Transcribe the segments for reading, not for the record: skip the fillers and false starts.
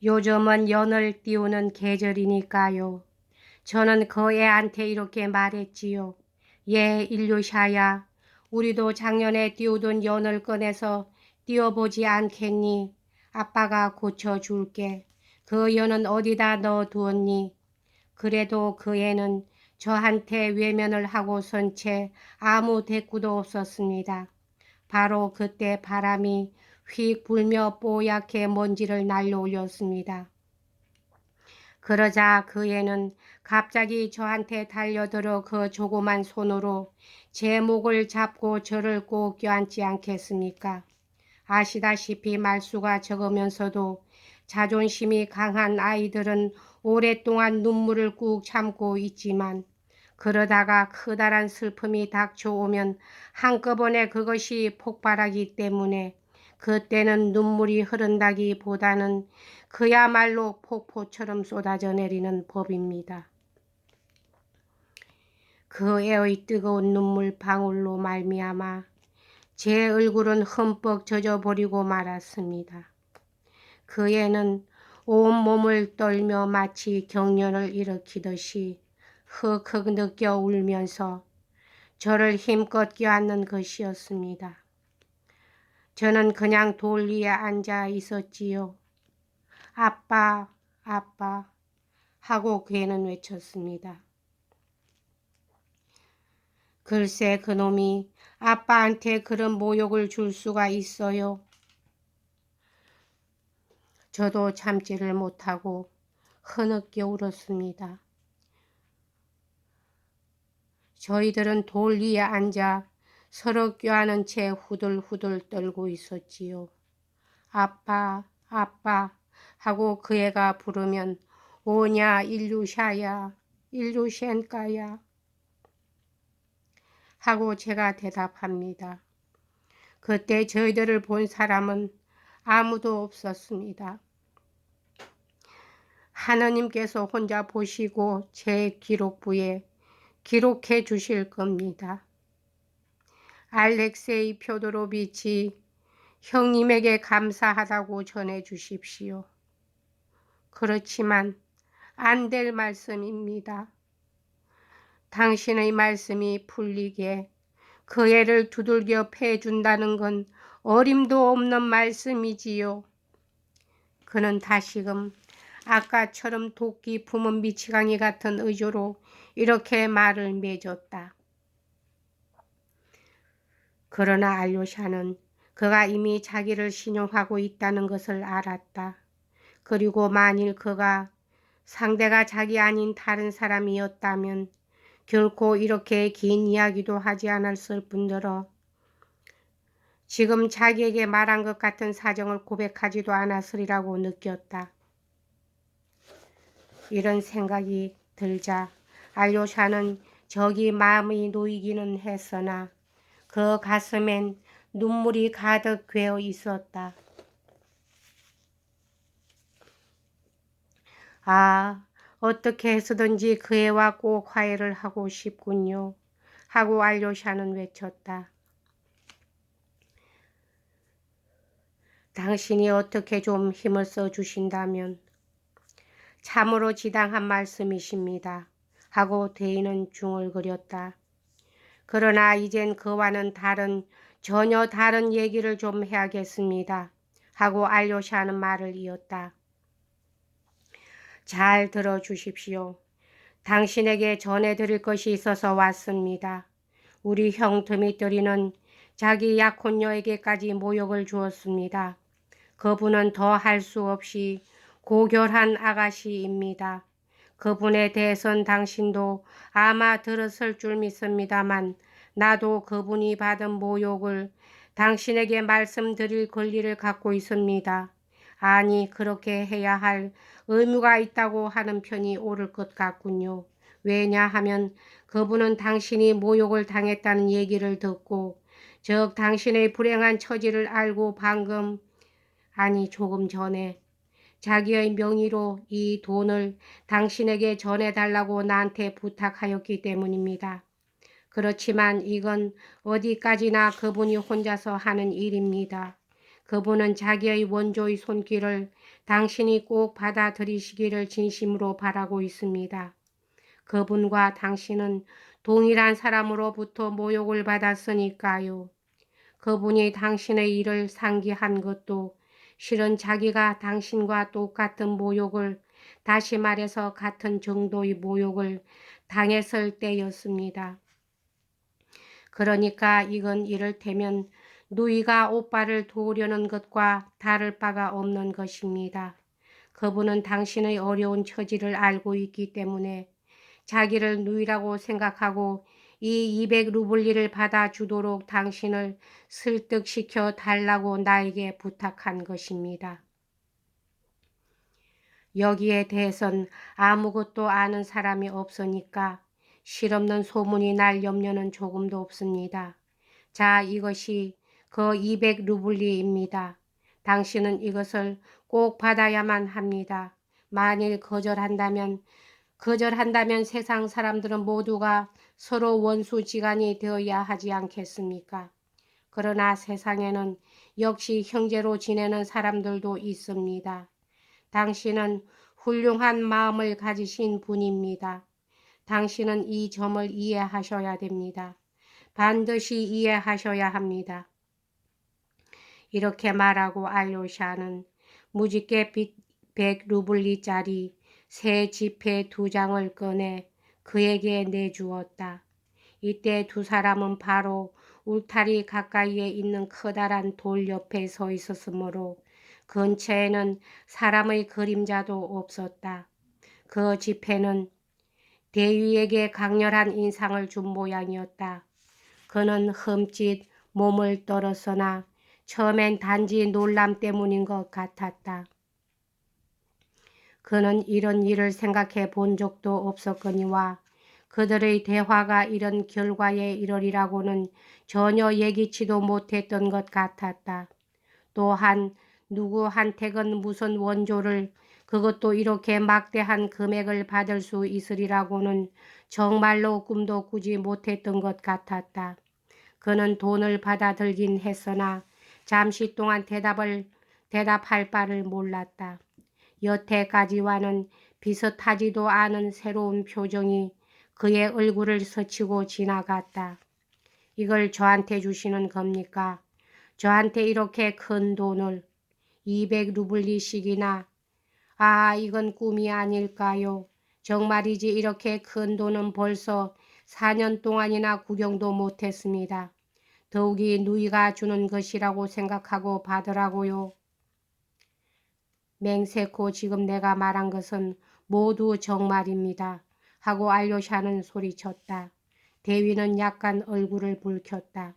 요즘은 연을 띄우는 계절이니까요. 저는 그 애한테 이렇게 말했지요. 얘 일루샤야, 우리도 작년에 띄우던 연을 꺼내서 띄워보지 않겠니? 아빠가 고쳐줄게. 그 연은 어디다 넣어두었니? 그래도 그 애는 저한테 외면을 하고선 채 아무 대꾸도 없었습니다. 바로 그때 바람이 휙 불며 뽀얗게 먼지를 날려올렸습니다. 그러자 그 애는 갑자기 저한테 달려들어 그 조그만 손으로 제 목을 잡고 저를 꼭 껴안지 않겠습니까? 아시다시피 말수가 적으면서도 자존심이 강한 아이들은 오랫동안 눈물을 꾹 참고 있지만 그러다가 커다란 슬픔이 닥쳐오면 한꺼번에 그것이 폭발하기 때문에 그때는 눈물이 흐른다기보다는 그야말로 폭포처럼 쏟아져 내리는 법입니다. 그 애의 뜨거운 눈물 방울로 말미암아 제 얼굴은 흠뻑 젖어버리고 말았습니다. 그 애는 온몸을 떨며 마치 경련을 일으키듯이 흑흑 느껴 울면서 저를 힘껏 껴안는 것이었습니다. 저는 그냥 돌 위에 앉아 있었지요. 아빠, 아빠 하고 그 애는 외쳤습니다. 글쎄 그놈이 아빠한테 그런 모욕을 줄 수가 있어요. 저도 참지를 못하고 흐느껴 울었습니다. 저희들은 돌 위에 앉아 서로 껴안은 채 후들후들 떨고 있었지요. 아빠, 아빠 하고 그 애가 부르면 오냐 일루샤야, 일루셴까야 하고 제가 대답합니다. 그때 저희들을 본 사람은 아무도 없었습니다. 하느님께서 혼자 보시고 제 기록부에 기록해 주실 겁니다. 알렉세이 표도로비치 형님에게 감사하다고 전해 주십시오. 그렇지만 안 될 말씀입니다. 당신의 말씀이 풀리게 그 애를 두들겨 패준다는 건 어림도 없는 말씀이지요. 그는 다시금 아까처럼 도끼 품은 미치광이 같은 의조로 이렇게 말을 맺었다. 그러나 알료샤는 그가 이미 자기를 신용하고 있다는 것을 알았다. 그리고 만일 그가 상대가 자기 아닌 다른 사람이었다면 결코 이렇게 긴 이야기도 하지 않았을 뿐더러 지금 자기에게 말한 것 같은 사정을 고백하지도 않았으리라고 느꼈다. 이런 생각이 들자 알료샤는 저기 마음이 놓이기는 했으나 그 가슴엔 눈물이 가득 괴어 있었다. 아, 어떻게 해서든지 그 애와 꼭 화해를 하고 싶군요. 하고 알료샤는 외쳤다. 당신이 어떻게 좀 힘을 써주신다면 참으로 지당한 말씀이십니다. 하고 대인은 중얼거렸다. 그러나 이젠 그와는 전혀 다른 얘기를 좀 해야겠습니다. 하고 알료샤는 말을 이었다. 잘 들어주십시오. 당신에게 전해드릴 것이 있어서 왔습니다. 우리 형 드미트리는 자기 약혼녀에게까지 모욕을 주었습니다. 그분은 더 할 수 없이 고결한 아가씨입니다. 그분에 대해선 당신도 아마 들었을 줄 믿습니다만 나도 그분이 받은 모욕을 당신에게 말씀드릴 권리를 갖고 있습니다. 아니 그렇게 해야 할 의무가 있다고 하는 편이 옳을 것 같군요. 왜냐하면 그분은 당신이 모욕을 당했다는 얘기를 듣고 즉 당신의 불행한 처지를 알고 조금 전에 자기의 명의로 이 돈을 당신에게 전해달라고 나한테 부탁하였기 때문입니다. 그렇지만 이건 어디까지나 그분이 혼자서 하는 일입니다. 그분은 자기의 원조의 손길을 당신이 꼭 받아들이시기를 진심으로 바라고 있습니다. 그분과 당신은 동일한 사람으로부터 모욕을 받았으니까요. 그분이 당신의 일을 상기한 것도 실은 자기가 당신과 똑같은 모욕을, 다시 말해서 같은 정도의 모욕을 당했을 때였습니다. 그러니까 이건 이를테면 누이가 오빠를 도우려는 것과 다를 바가 없는 것입니다. 그분은 당신의 어려운 처지를 알고 있기 때문에 자기를 누이라고 생각하고 이 200루블리를 받아주도록 당신을 설득시켜 달라고 나에게 부탁한 것입니다. 여기에 대해선 아무것도 아는 사람이 없으니까 실없는 소문이 날 염려는 조금도 없습니다. 자, 이것이 그 200루블리입니다. 당신은 이것을 꼭 받아야만 합니다. 만일 거절한다면 세상 사람들은 모두가 서로 원수지간이 되어야 하지 않겠습니까? 그러나 세상에는 역시 형제로 지내는 사람들도 있습니다. 당신은 훌륭한 마음을 가지신 분입니다. 당신은 이 점을 이해하셔야 됩니다. 반드시 이해하셔야 합니다. 이렇게 말하고 알료샤는 무지개 100루블리짜리 새 지폐 2장을 꺼내 그에게 내주었다. 이때 두 사람은 바로 울타리 가까이에 있는 커다란 돌 옆에 서 있었으므로 근처에는 사람의 그림자도 없었다. 그 지폐는 대위에게 강렬한 인상을 준 모양이었다. 그는 흠칫 몸을 떨었으나 처음엔 단지 놀람 때문인 것 같았다. 그는 이런 일을 생각해 본 적도 없었거니와 그들의 대화가 이런 결과에 이르리라고는 전혀 예기치도 못했던 것 같았다. 또한 누구한테건 무슨 원조를, 그것도 이렇게 막대한 금액을 받을 수 있으리라고는 정말로 꿈도 꾸지 못했던 것 같았다. 그는 돈을 받아들긴 했으나 잠시 동안 대답할 바를 몰랐다. 여태까지와는 비슷하지도 않은 새로운 표정이 그의 얼굴을 스치고 지나갔다. 이걸 저한테 주시는 겁니까? 저한테 이렇게 큰 돈을 200루블리씩이나. 아, 이건 꿈이 아닐까요? 정말이지 이렇게 큰 돈은 벌써 4년 동안이나 구경도 못했습니다. 더욱이 누이가 주는 것이라고 생각하고 받으라고요. 맹세코 지금 내가 말한 것은 모두 정말입니다. 하고 알료샤는 소리쳤다. 대위는 약간 얼굴을 붉혔다.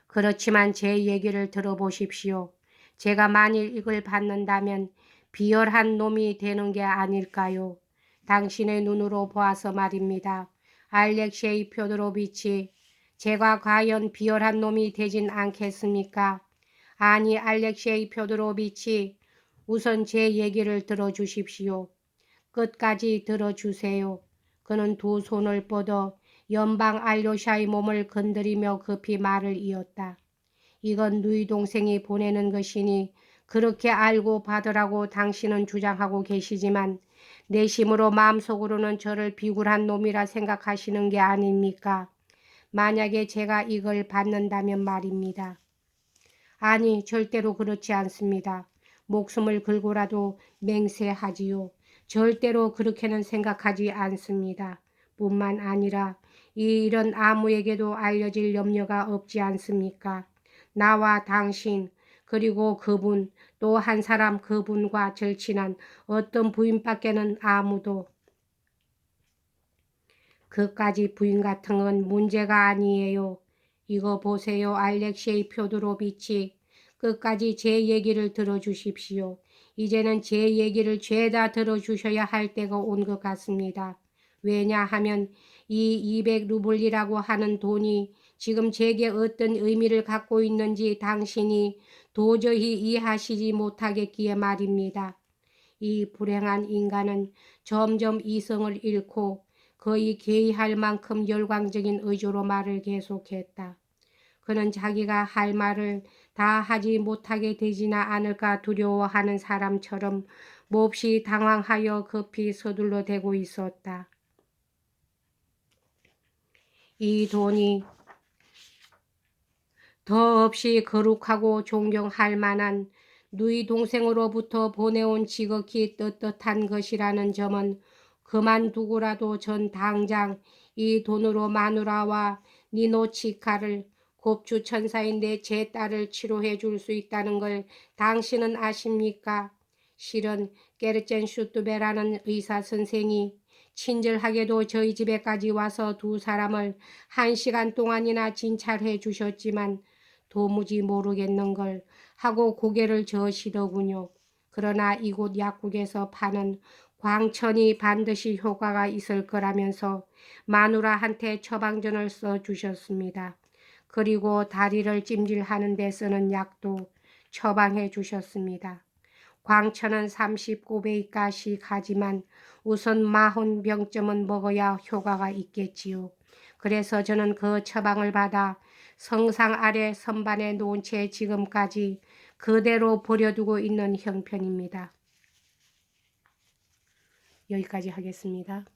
그렇지만 제 얘기를 들어보십시오. 제가 만일 이걸 받는다면 비열한 놈이 되는 게 아닐까요? 당신의 눈으로 보아서 말입니다. 알렉세이 뾰드로비치, 제가 과연 비열한 놈이 되진 않겠습니까? 아니, 알렉세이 뾰드로비치, 우선 제 얘기를 들어주십시오. 끝까지 들어주세요. 그는 두 손을 뻗어 연방 알료샤의 몸을 건드리며 급히 말을 이었다. 이건 누이 동생이 보내는 것이니 그렇게 알고 받으라고 당신은 주장하고 계시지만 내심으로 마음속으로는 저를 비굴한 놈이라 생각하시는 게 아닙니까? 만약에 제가 이걸 받는다면 말입니다. 아니, 절대로 그렇지 않습니다. 목숨을 걸고라도 맹세하지요. 절대로 그렇게는 생각하지 않습니다. 뿐만 아니라 이 일은 아무에게도 알려질 염려가 없지 않습니까? 나와 당신, 그리고 그분, 또 한 사람, 그분과 절친한 어떤 부인밖에는 아무도. 그까지 부인 같은 건 문제가 아니에요. 이거 보세요, 알렉세이 뾰드로비치. 끝까지 제 얘기를 들어주십시오. 이제는 제 얘기를 죄다 들어주셔야 할 때가 온 것 같습니다. 왜냐하면 이 200루블이라고 하는 돈이 지금 제게 어떤 의미를 갖고 있는지 당신이 도저히 이해하시지 못하겠기에 말입니다. 이 불행한 인간은 점점 이성을 잃고 거의 개의할 만큼 열광적인 의조로 말을 계속했다. 그는 자기가 할 말을 다 하지 못하게 되지나 않을까 두려워하는 사람처럼 몹시 당황하여 급히 서둘러 대고 있었다. 이 돈이 더없이 거룩하고 존경할 만한 누이 동생으로부터 보내온 지극히 떳떳한 것이라는 점은 그만두고라도 전 당장 이 돈으로 마누라와 니노치카를 곱주 천사인데 제 딸을 치료해 줄 수 있다는 걸 당신은 아십니까? 실은 게르첸 슈투베라는 의사 선생이 친절하게도 저희 집에까지 와서 두 사람을 1시간 동안이나 진찰해 주셨지만 도무지 모르겠는 걸 하고 고개를 저으시더군요. 그러나 이곳 약국에서 파는 광천이 반드시 효과가 있을 거라면서 마누라한테 처방전을 써주셨습니다. 그리고 다리를 찜질하는 데 쓰는 약도 처방해 주셨습니다. 광천은 39베이까씩 하지만 우선 40병쯤은 먹어야 효과가 있겠지요. 그래서 저는 그 처방을 받아 성상 아래 선반에 놓은 채 지금까지 그대로 버려두고 있는 형편입니다. 여기까지 하겠습니다.